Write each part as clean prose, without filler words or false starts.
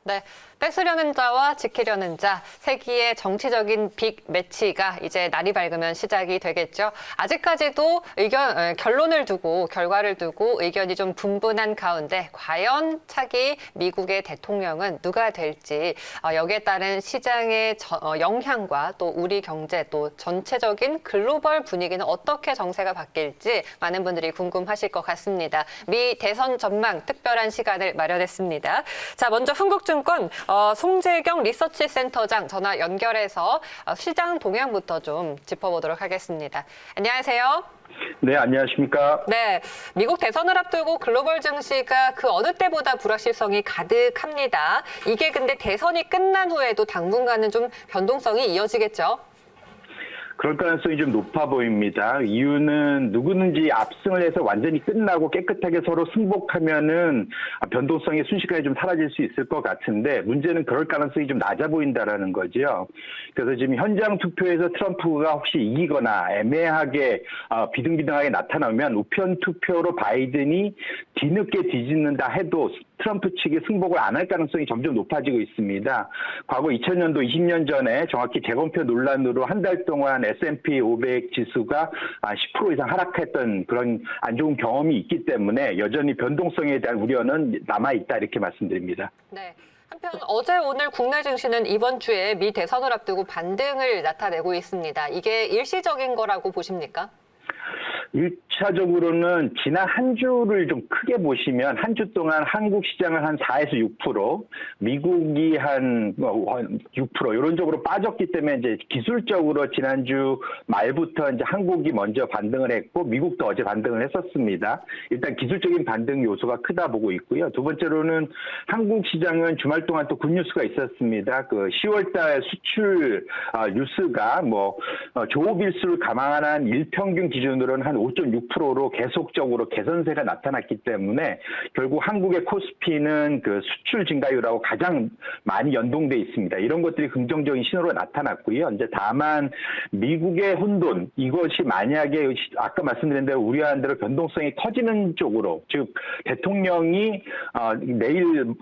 네, 뺏으려는 자와 지키려는 자, 세기의 정치적인 빅 매치가 이제 날이 밝으면 시작이 되겠죠. 아직까지도 결론을 두고 결과를 두고 의견이 좀 분분한 가운데 과연 차기 미국의 대통령은 누가 될지 여기에 따른 시장의 영향과 또 우리 경제 또 전체적인 글로벌 분위기는 어떻게 정세가 바뀔지 많은 분들이 궁금하실 것 같습니다. 미 대선 전망 특별한 시간을 마련했습니다. 자, 먼저 흥국증권 송재경 리서치 센터장 전화 연결해서 시장 동향부터 좀 짚어보도록 하겠습니다. 안녕하세요. 네, 안녕하십니까. 네, 미국 대선을 앞두고 글로벌 증시가 그 어느 때보다 불확실성이 가득합니다. 이게 근데 대선이 끝난 후에도 당분간은 좀 변동성이 이어지겠죠? 그럴 가능성이 좀 높아 보입니다. 이유는 누구든지 압승을 해서 완전히 끝나고 깨끗하게 서로 승복하면은 변동성이 순식간에 좀 사라질 수 있을 것 같은데 문제는 그럴 가능성이 좀 낮아 보인다라는 거죠. 그래서 지금 현장 투표에서 트럼프가 혹시 이기거나 애매하게 비등비등하게 나타나면 우편 투표로 바이든이 뒤늦게 뒤집는다 해도 트럼프 측이 승복을 안 할 가능성이 점점 높아지고 있습니다. 과거 2000년도 20년 전에 정확히 재검표 논란으로 한 달 동안 S&P 500 지수가 10% 이상 하락했던 그런 안 좋은 경험이 있기 때문에 여전히 변동성에 대한 우려는 남아있다 이렇게 말씀드립니다. 네. 한편 어제 오늘 국내 증시는 이번 주에 미 대선을 앞두고 반등을 나타내고 있습니다. 이게 일시적인 거라고 보십니까? 1차적으로는 지난 한 주를 좀 크게 보시면 한 주 동안 한국 시장은 한 4에서 6%, 미국이 한 6% 이런 쪽으로 빠졌기 때문에 이제 기술적으로 지난주 말부터 이제 한국이 먼저 반등을 했고 미국도 어제 반등을 했었습니다. 일단 기술적인 반등 요소가 크다 보고 있고요. 두 번째로는 한국 시장은 주말 동안 또 굿뉴스가 있었습니다. 그 10월달 수출 뉴스가 조업일수를 감안한 일평균 기준으로는 한 5.6%로 계속적으로 개선세가 나타났기 때문에 결국 한국의 코스피는 그 수출 증가율하고 가장 많이 연동돼 있습니다. 이런 것들이 긍정적인 신호로 나타났고요. 이제 다만 미국의 혼돈 이것이 만약에 아까 말씀드린 대로 우려한 대로 변동성이 커지는 쪽으로 즉 대통령이 내일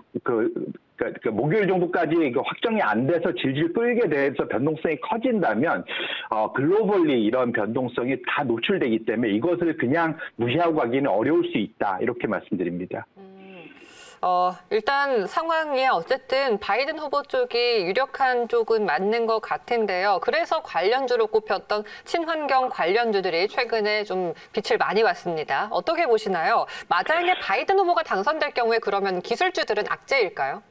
목요일 정도까지 확정이 안 돼서 질질 끌게 돼서 변동성이 커진다면 글로벌리 이런 변동성이 다 노출되기 때문에 이것을 그냥 무시하고 가기는 어려울 수 있다 이렇게 말씀드립니다. 일단 상황이 어쨌든 바이든 후보 쪽이 유력한 쪽은 맞는 것 같은데요. 그래서 관련주로 꼽혔던 친환경 관련주들이 최근에 좀 빛을 많이 봤습니다. 어떻게 보시나요? 만약에 바이든 후보가 당선될 경우에 그러면 기술주들은 악재일까요?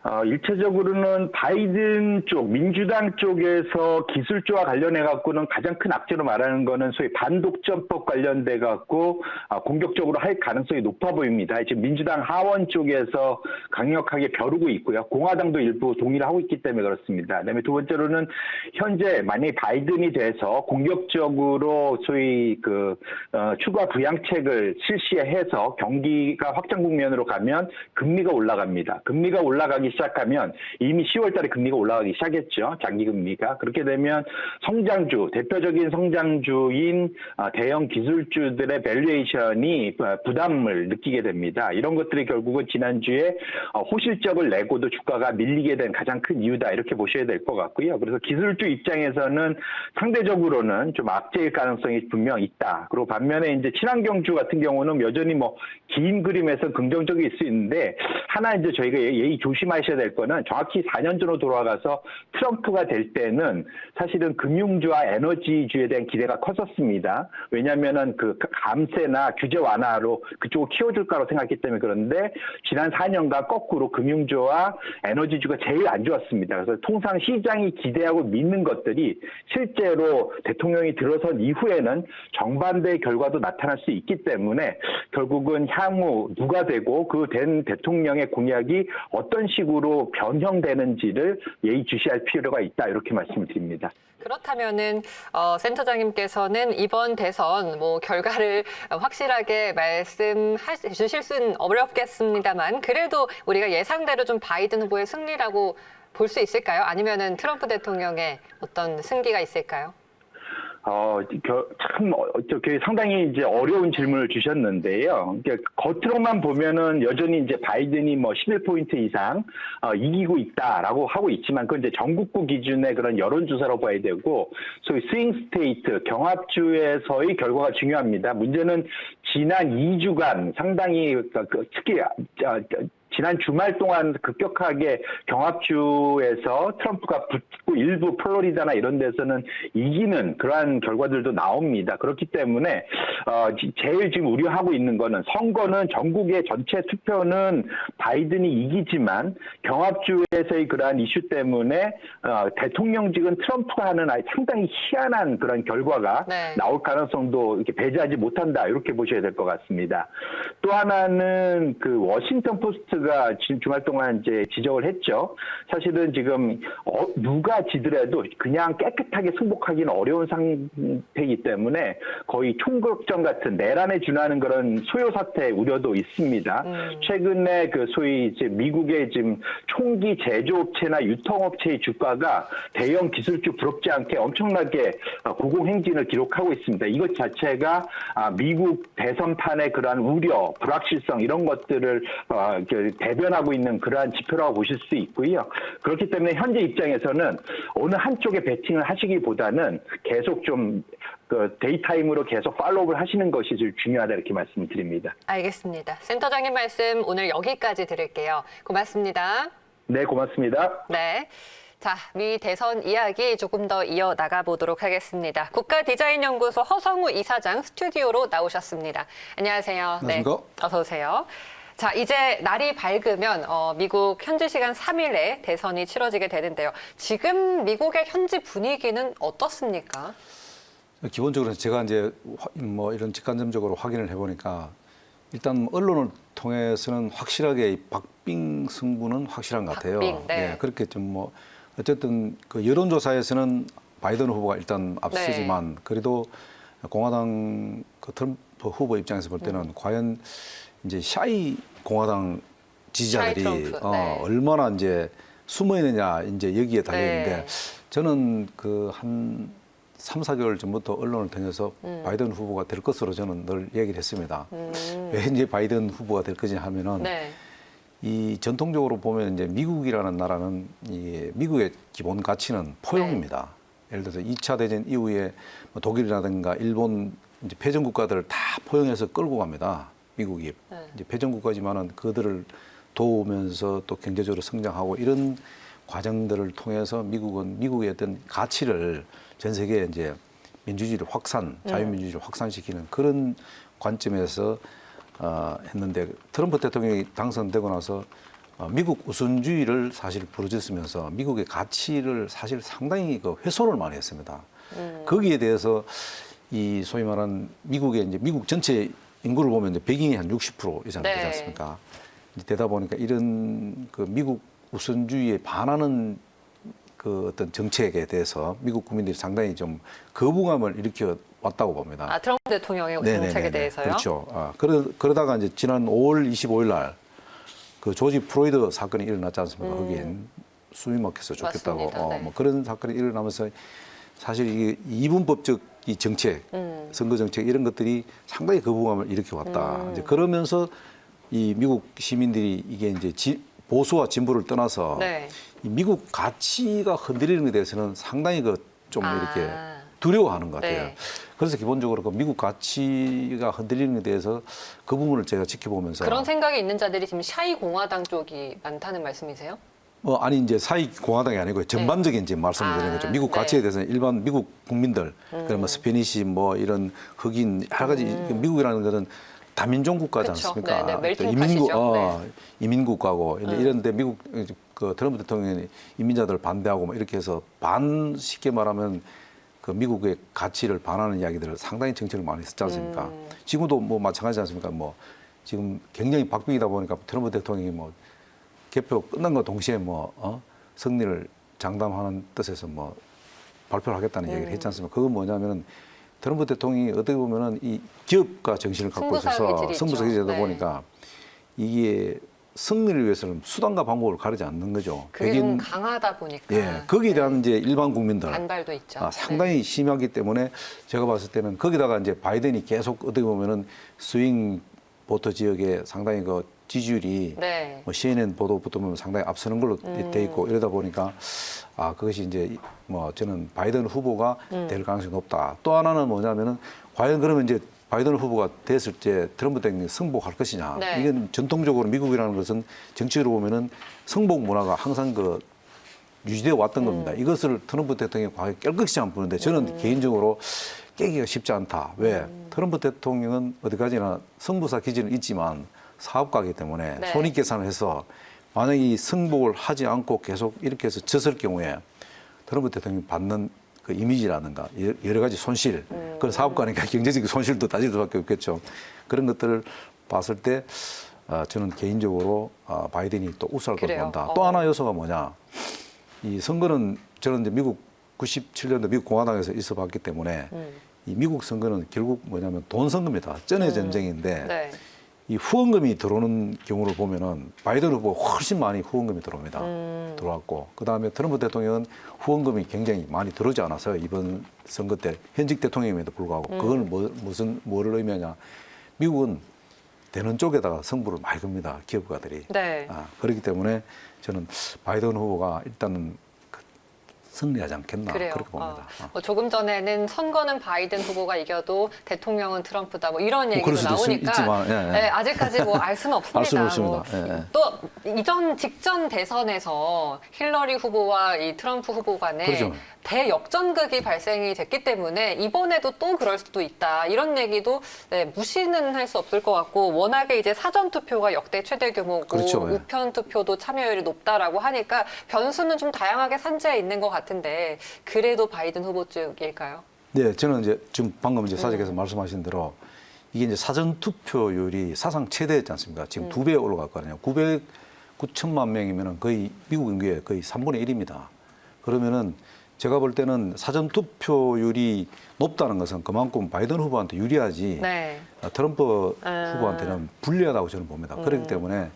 1차적으로는 바이든 쪽, 민주당 쪽에서 기술주와 관련해갖고는 가장 큰 악재로 말하는 거는 소위 반독점법 관련돼갖고 공격적으로 할 가능성이 높아 보입니다. 지금 민주당 하원 쪽에서 강력하게 벼르고 있고요. 공화당도 일부 동의를 하고 있기 때문에 그렇습니다. 그다음에 두 번째로는 현재 만약에 바이든이 돼서 공격적으로 소위 추가 부양책을 실시해서 경기가 확장 국면으로 가면 금리가 올라갑니다. 금리가 올라가기 시작하면 이미 10월 달에 금리가 올라가기 시작했죠. 장기 금리가. 그렇게 되면 성장주, 대표적인 성장주인 대형 기술주들의 밸류에이션이 부담을 느끼게 됩니다. 이런 것들이 결국은 지난주에 호실적을 내고도 주가가 밀리게 된 가장 큰 이유다. 이렇게 보셔야 될 것 같고요. 그래서 기술주 입장에서는 상대적으로는 좀 악재일 가능성이 분명 있다. 그리고 반면에 이제 친환경주 같은 경우는 여전히 긴 그림에서 긍정적일 수 있는데 하나 이제 저희가 예의 조심하셔야 될 거는 정확히 4년 전으로 돌아가서 트럼프가 될 때는 사실은 금융주와 에너지주에 대한 기대가 컸었습니다. 왜냐하면은 그 감세나 규제 완화로 그쪽을 키워줄 거라고 생각했기 때문에 그런데 지난 4년간 거꾸로 금융주와 에너지주가 제일 안 좋았습니다. 그래서 통상 시장이 기대하고 믿는 것들이 실제로 대통령이 들어선 이후에는 정반대의 결과도 나타날 수 있기 때문에 결국은 향후 누가 되고 그 된 대통령의 공약이 어떤 식으로 변형되는지를 예의주시할 필요가 있다 이렇게 말씀을 드립니다. 그렇다면은 센터장님께서는 이번 대선 결과를 확실하게 말씀해 주실 수는 어렵겠습니다만 그래도 우리가 예상대로 좀 바이든 후보의 승리라고 볼 수 있을까요? 아니면은 트럼프 대통령의 어떤 승기가 있을까요? 참 상당히 이제 어려운 질문을 주셨는데요. 그러니까 겉으로만 보면은 여전히 이제 바이든이 뭐 11포인트 이상 이기고 있다라고 하고 있지만 그건 이제 전국구 기준의 그런 여론조사로 봐야 되고 소위 스윙 스테이트 경합주에서의 결과가 중요합니다. 문제는 지난 2주간 상당히 특히 지난 주말 동안 급격하게 경합주에서 트럼프가 붙고 일부 플로리다나 이런 데서는 이기는 그러한 결과들도 나옵니다. 그렇기 때문에 제일 지금 우려하고 있는 거는 선거는 전국의 전체 투표는 바이든이 이기지만 경합주에서의 그러한 이슈 때문에 대통령직은 트럼프가 하는 상당히 희한한 그런 결과가 네. 나올 가능성도 이렇게 배제하지 못한다 이렇게 보셔야 될 것 같습니다. 또 하나는 그 워싱턴 포스트가 지금 주말 동안 이제 지적을 했죠. 사실은 지금 누가 지더라도 그냥 깨끗하게 승복하기는 어려운 상태이기 때문에 거의 총격전 같은 내란에 준하는 그런 소요 사태 우려도 있습니다. 최근에 그 소위 이제 미국의 지금 총기 제조업체나 유통업체의 주가가 대형 기술주 부럽지 않게 엄청나게 고공행진을 기록하고 있습니다. 이것 자체가 미국 대선판의 그러한 우려, 불확실성 이런 것들을 대변하고 있는 그러한 지표라고 보실 수 있고요. 그렇기 때문에 현재 입장에서는 어느 한쪽에 베팅을 하시기보다는 계속 좀 데이타임으로 계속 팔로우를 하시는 것이 제일 중요하다 이렇게 말씀을 드립니다. 알겠습니다. 센터장님 말씀 오늘 여기까지 드릴게요. 고맙습니다. 네, 고맙습니다. 네. 자, 미 대선 이야기 조금 더 이어나가 보도록 하겠습니다. 국가디자인연구소 허성우 이사장 스튜디오로 나오셨습니다. 안녕하세요. 안녕하십니까? 네, 어서 오세요. 자, 이제 날이 밝으면 미국 현지 시간 3일에 대선이 치러지게 되는데요. 지금 미국의 현지 분위기는 어떻습니까? 기본적으로 제가 이제 뭐 이런 직간접적으로 확인을 해보니까 일단 언론을 통해서는 확실하게 이 박빙 승부는 확실한 것 같아요. 박빙, 네. 예, 그렇게 좀 뭐 어쨌든 그 여론조사에서는 바이든 후보가 일단 앞서지만 네. 그래도 공화당 그 트럼프 후보 입장에서 볼 때는 과연 이제 샤이 공화당 지지자들이 샤이 트럼프, 네. 얼마나 이제 숨어 있느냐 이제 여기에 달려 있는데 네. 저는 그 한 3, 4개월 전부터 언론을 통해서 바이든 후보가 될 것으로 저는 늘 얘기를 했습니다. 왜 이제 바이든 후보가 될 거냐 하면은 네. 이 전통적으로 보면 이제 미국이라는 나라는 이 미국의 기본 가치는 포용입니다. 예를 들어서 2차 대전 이후에 뭐 독일이라든가 일본 이제 패전 국가들을 다 포용해서 끌고 갑니다. 미국이 이제 패전 국가지만은 그들을 도우면서 또 경제적으로 성장하고 이런 과정들을 통해서 미국은 미국의 어떤 가치를 전 세계에 이제 민주주의를 확산, 자유민주주의를 확산시키는 그런 관점에서 했는데 트럼프 대통령이 당선되고 나서 미국 우선주의를 사실 부르짖으면서 미국의 가치를 사실 상당히 그 훼손을 많이 했습니다. 거기에 대해서 이 소위 말하는 미국의 이제 미국 전체 인구를 보면 이제 백인이 한 60% 이상 되지 네. 않습니까? 이제 되다 보니까 이런 그 미국 우선주의에 반하는 그 어떤 정책에 대해서 미국 국민들이 상당히 좀 거부감을 일으켜 왔다고 봅니다. 아, 트럼프 대통령의 네네네네. 정책에 대해서요? 그렇죠. 그러다가 이제 지난 5월 25일 날 그 조지 프로이드 사건이 일어났지 않습니까? 거기엔 숨이 막혀서 좋겠다고 맞습니다. 네. 뭐 그런 사건이 일어나면서 사실 이 이분법적 이 정책, 선거 정책 이런 것들이 상당히 거부감을 일으켜 왔다. 이제 그러면서 이 미국 시민들이 이게 이제 보수와 진보를 떠나서 네. 이 미국 가치가 흔들리는 것에 대해서는 상당히 그 좀 이렇게 아. 두려워하는 것 같아요. 네. 그래서 기본적으로 그 미국 가치가 흔들리는 것에 대해서 그 부분을 제가 지켜보면서 그런 생각이 있는 자들이 지금 샤이 공화당 쪽이 많다는 말씀이세요? 아니 이제 사이 공화당이 아니고 전반적인 이제 말씀을 드리는 거죠. 미국 네. 가치에 대해서는 일반 미국 국민들, 그런 뭐 스페니시 뭐 이런 흑인 여러 가지 미국이라는 것은 다민족 국가지 그쵸. 않습니까? 네, 네. 멜팅 또 이민국, 팟이죠. 네. 이민국가고 이제 이런데 미국 그 트럼프 대통령이 이민자들 반대하고 뭐 이렇게 해서 쉽게 말하면 그 미국의 가치를 반하는 이야기들을 상당히 정책을 많이 했지 않습니까? 지금도 뭐 마찬가지지 않습니까? 뭐 지금 굉장히 박빙이다 보니까 트럼프 대통령이 뭐 개표 끝난 것 동시에 뭐 승리를 장담하는 뜻에서 뭐 발표를 하겠다는 얘기를 했지 않습니까? 그건 뭐냐면은 트럼프 대통령이 어떻게 보면은 이 기업가 정신을 갖고 승부사 있어서 기질이 승부사 있죠. 기질이다 네. 보니까 이게 승리를 위해서는 수단과 방법을 가리지 않는 거죠. 그게 좀 강하다 보니까. 예, 거기에 대한 이제 일반 국민들 반발도 있죠. 상당히 심하기 때문에 제가 봤을 때는 거기다가 이제 바이든이 계속 어떻게 보면은 스윙 보터 지역에 상당히 그 지지율이 네. 뭐 CNN 보도부터 보면 상당히 앞서는 걸로 돼 있고 이러다 보니까 그것이 이제 뭐 저는 바이든 후보가 될 가능성이 높다. 또 하나는 뭐냐면은 과연 그러면 이제 바이든 후보가 됐을 때 트럼프 대통령이 승복할 것이냐. 네. 이건 전통적으로 미국이라는 것은 정치적으로 보면은 승복 문화가 항상 그 유지되어 왔던 겁니다. 이것을 트럼프 대통령이 과연 깰 것이지 않 보는데 저는 개인적으로 깨기가 쉽지 않다. 왜? 트럼프 대통령은 어디까지나 승부사 기질은 있지만 사업가이기 때문에 네. 손익 계산을 해서 만약에 이 승복을 하지 않고 계속 이렇게 해서 졌을 경우에 트럼프 대통령이 받는 그 이미지라든가 여러 가지 손실, 그런 사업가니까 경제적인 손실도 따질 수밖에 없겠죠. 그런 것들을 봤을 때 저는 개인적으로 바이든이 또 우세할 것으로 본다. 또 하나 요소가 뭐냐? 이 선거는 저는 이제 미국 97년도 미국 공화당에서 있어 봤기 때문에 이 미국 선거는 결국 뭐냐면 돈 선거입니다. 전의 전쟁인데 네. 이 후원금이 들어오는 경우를 보면은 바이든 후보가 훨씬 많이 후원금이 들어옵니다. 들어왔고 그다음에 트럼프 대통령은 후원금이 굉장히 많이 들어오지 않았어요. 이번 선거 때 현직 대통령임에도 불구하고 그걸 뭐를 의미하냐? 미국은 되는 쪽에다가 승부를 많이 겁니다. 기업가들이. 네. 그렇기 때문에 저는 바이든 후보가 일단은 승리하지 않겠나 그래요. 그렇게 봅니다. 뭐 조금 전에는 선거는 바이든 후보가 이겨도 대통령은 트럼프다 뭐 이런 얘기도 그럴 수도 나오니까 있지만, 예. 네, 아직까지 뭐 알 수는 없습니다. 알 수는 없습니다. 뭐 예. 또 직전 대선에서 힐러리 후보와 이 트럼프 후보 간에 그렇죠. 대역전극이 발생이 됐기 때문에 이번에도 또 그럴 수도 있다 이런 얘기도 무시는 할 수 없을 것 같고 워낙에 이제 사전 투표가 역대 최대 규모고 그렇죠. 예. 우편 투표도 참여율이 높다라고 하니까 변수는 좀 다양하게 산재해 있는 것 같은데 그래도 바이든 후보 쪽일까요? 네, 저는 이제 지금 방금 이제 사장께서 말씀하신 대로 이게 이제 사전 투표율이 사상 최대였지 않습니까? 지금 2배 올라갔거든요. 900만 명이면은 거의 미국 인구의 거의 3분의 1입니다. 그러면은 제가 볼 때는 사전 투표율이 높다는 것은 그만큼 바이든 후보한테 유리하지 네. 트럼프 후보한테는 불리하다고 저는 봅니다. 그렇기 때문에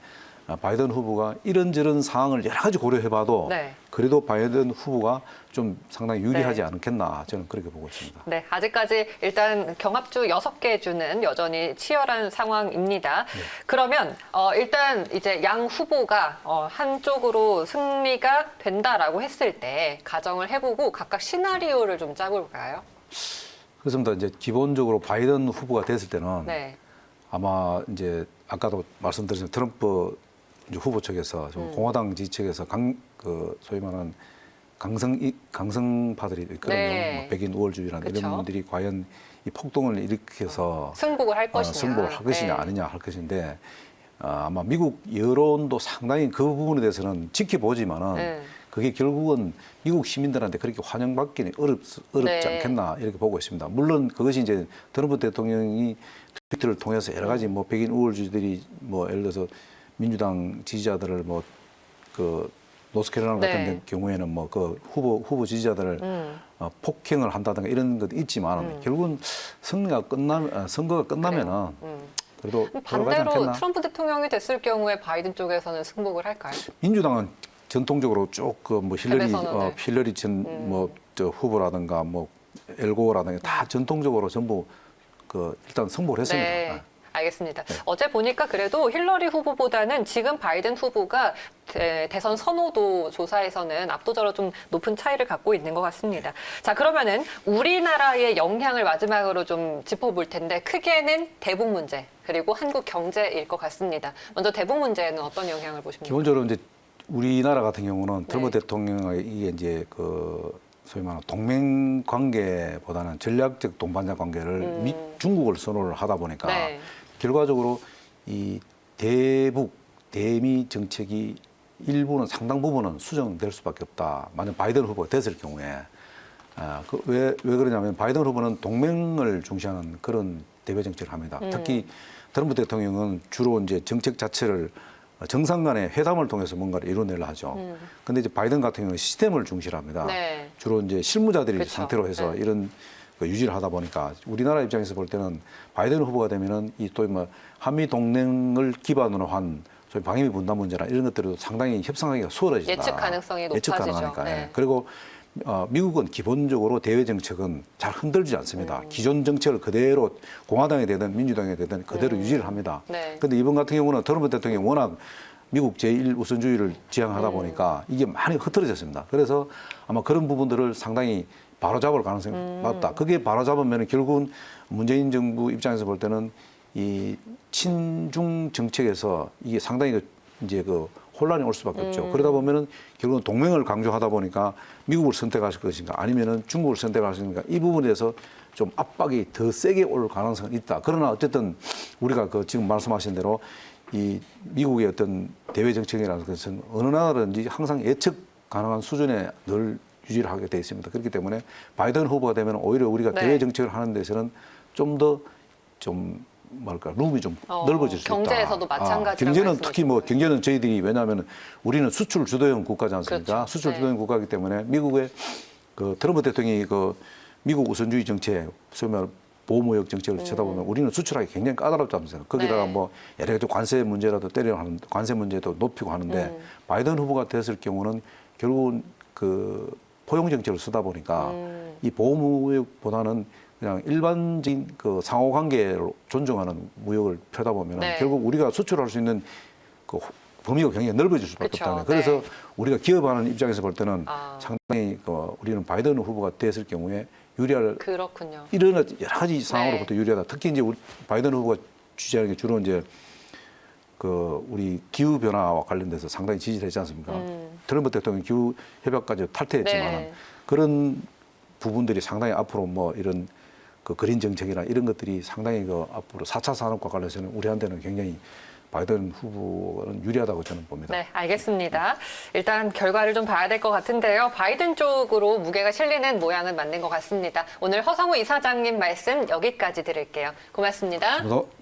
바이든 후보가 이런저런 상황을 여러 가지 고려해봐도 네. 그래도 바이든 후보가 좀 상당히 유리하지 네. 않겠나 저는 그렇게 보고 있습니다. 네, 아직까지 일단 경합주 6개 주는 여전히 치열한 상황입니다. 네. 그러면 일단 이제 양 후보가 한쪽으로 승리가 된다라고 했을 때 가정을 해보고 각각 시나리오를 좀 짜볼까요? 그렇습니다. 이제 기본적으로 바이든 후보가 됐을 때는 네. 아마 이제 아까도 말씀드렸지만 트럼프 이제 후보 측에서 공화당 지지층에서 소위 말하는 강성파들이 있거든요. 네. 뭐 백인 우월주의라는 그쵸. 이런 분들이 과연 이 폭동을 일으켜서 승복을 할 것이냐. 승복을 할 것이냐 네. 아니냐 할 것인데 아마 미국 여론도 상당히 그 부분에 대해서는 지켜보지만은 네. 그게 결국은 미국 시민들한테 그렇게 환영받기는 어렵지 네. 않겠나 이렇게 보고 있습니다. 물론 그것이 이제 트럼프 대통령이 트위터를 통해서 여러 가지 뭐 백인 우월주의들이 뭐 예를 들어서 민주당 지지자들을 뭐 그 노스캐롤라이나 네. 같은 경우에는 뭐 그 후보 지지자들을 폭행을 한다든가 이런 것도 있지만 결국은 선거가 끝나면은 그래도 돌아가지 반대로 않겠나. 트럼프 대통령이 됐을 경우에 바이든 쪽에서는 승복을 할까요? 민주당은 전통적으로 쭉 그 뭐 패배선언을. 힐러리 전 뭐 저 후보라든가 뭐 엘고라든가 다 전통적으로 전부 그 일단 승복을 했습니다. 네. 알겠습니다. 어제 보니까 그래도 힐러리 후보보다는 지금 바이든 후보가 대선 선호도 조사에서는 압도적으로 좀 높은 차이를 갖고 있는 것 같습니다. 자, 그러면은 우리나라의 영향을 마지막으로 좀 짚어볼 텐데 크게는 대북 문제 그리고 한국 경제일 것 같습니다. 먼저 대북 문제에는 어떤 영향을 보십니까? 기본적으로 이제 우리나라 같은 경우는 트럼프 네. 대통령의 이게 이제 그 소위 말하는 동맹 관계보다는 전략적 동반자 관계를 중국을 선호를 하다 보니까 네. 결과적으로 이 대미 정책이 일부는 상당 부분은 수정될 수밖에 없다. 만약 바이든 후보가 됐을 경우에 왜 그러냐면 바이든 후보는 동맹을 중시하는 그런 대외 정책을 합니다. 특히 트럼프 대통령은 주로 이제 정책 자체를 정상 간의 회담을 통해서 뭔가를 이뤄내려 하죠. 근데 이제 바이든 같은 경우는 시스템을 중시합니다. 네. 주로 이제 실무자들이 그쵸. 상태로 해서 네. 이런 그 유지를 하다 보니까 우리나라 입장에서 볼 때는 바이든 후보가 되면은 이 또 뭐 한미 동맹을 기반으로 한 소위 방위비 분담 문제나 이런 것들도 상당히 협상하기가 수월해진다. 예측 가능성이 예측 높아지죠. 가능하니까. 네. 예. 그리고 미국은 기본적으로 대외 정책은 잘 흔들지 않습니다. 기존 정책을 그대로 공화당이 되든 민주당이 되든 그대로 유지를 합니다. 네. 그런데 이번 같은 경우는 트럼프 대통령이 워낙 미국 제1우선주의를 지향하다 보니까 이게 많이 흐트러졌습니다. 그래서 아마 그런 부분들을 상당히 바로잡을 가능성이 많다. 그게 바로잡으면 결국은 문재인 정부 입장에서 볼 때는 이 친중 정책에서 이게 상당히 이제 혼란이 올 수밖에 없죠. 그러다 보면은 결국은 동맹을 강조하다 보니까 미국을 선택하실 것인가 아니면은 중국을 선택하실 것인가 이 부분에서 좀 압박이 더 세게 올 가능성은 있다. 그러나 어쨌든 우리가 지금 말씀하신 대로 이 미국의 어떤 대외 정책이라는 것은 어느 나라든지 항상 예측 가능한 수준에 늘 유지를 하게 돼 있습니다. 그렇기 때문에 바이든 후보가 되면 오히려 우리가 네. 대외 정책을 하는 데서는 좀 더 뭐랄까 룸이 좀 넓어질 수 있다. 경제에서도 마찬가지라고 경제는 특히 뭐 말씀하셨어요. 경제는 저희들이 왜냐하면 우리는 수출 주도형 국가지 않습니까? 그렇죠. 수출 네. 주도형 국가이기 때문에 미국의 트럼프 대통령이 미국 우선주의 정책, 소위 말해 보호무역 정책을 쳐다보면 우리는 수출하기 굉장히 까다롭지 않습니까? 거기다가 네. 뭐 여러 가지 관세 문제라도 때려하는 관세 문제도 높이고 하는데 바이든 후보가 됐을 경우는 결국은 포용 정책을 쓰다 보니까 이 보호무역보다는 그냥 일반적인 상호관계로 존중하는 무역을 펴다 보면 네. 결국 우리가 수출할 수 있는 범위가 굉장히 넓어질 수밖에 그쵸. 없다는. 그래서 네. 우리가 기업하는 입장에서 볼 때는 아. 상당히 우리는 바이든 후보가 됐을 경우에 유리할 그렇군요. 이런 여러 가지 상황으로부터 네. 유리하다. 특히 이제 우리 바이든 후보가 주재하는 게 주로 이제 우리 기후 변화와 관련돼서 상당히 지지를 했지 않습니까? 트럼프 대통령 기후 협약까지 탈퇴했지만 네. 그런 부분들이 상당히 앞으로 뭐 이런 그린 정책이나 이런 것들이 상당히 앞으로 4차 산업과 관련해서는 우리한테는 굉장히 바이든 후보는 유리하다고 저는 봅니다. 네, 알겠습니다. 일단 결과를 좀 봐야 될 것 같은데요. 바이든 쪽으로 무게가 실리는 모양은 맞는 것 같습니다. 오늘 허성우 이사장님 말씀 여기까지 드릴게요. 고맙습니다. 감사합니다.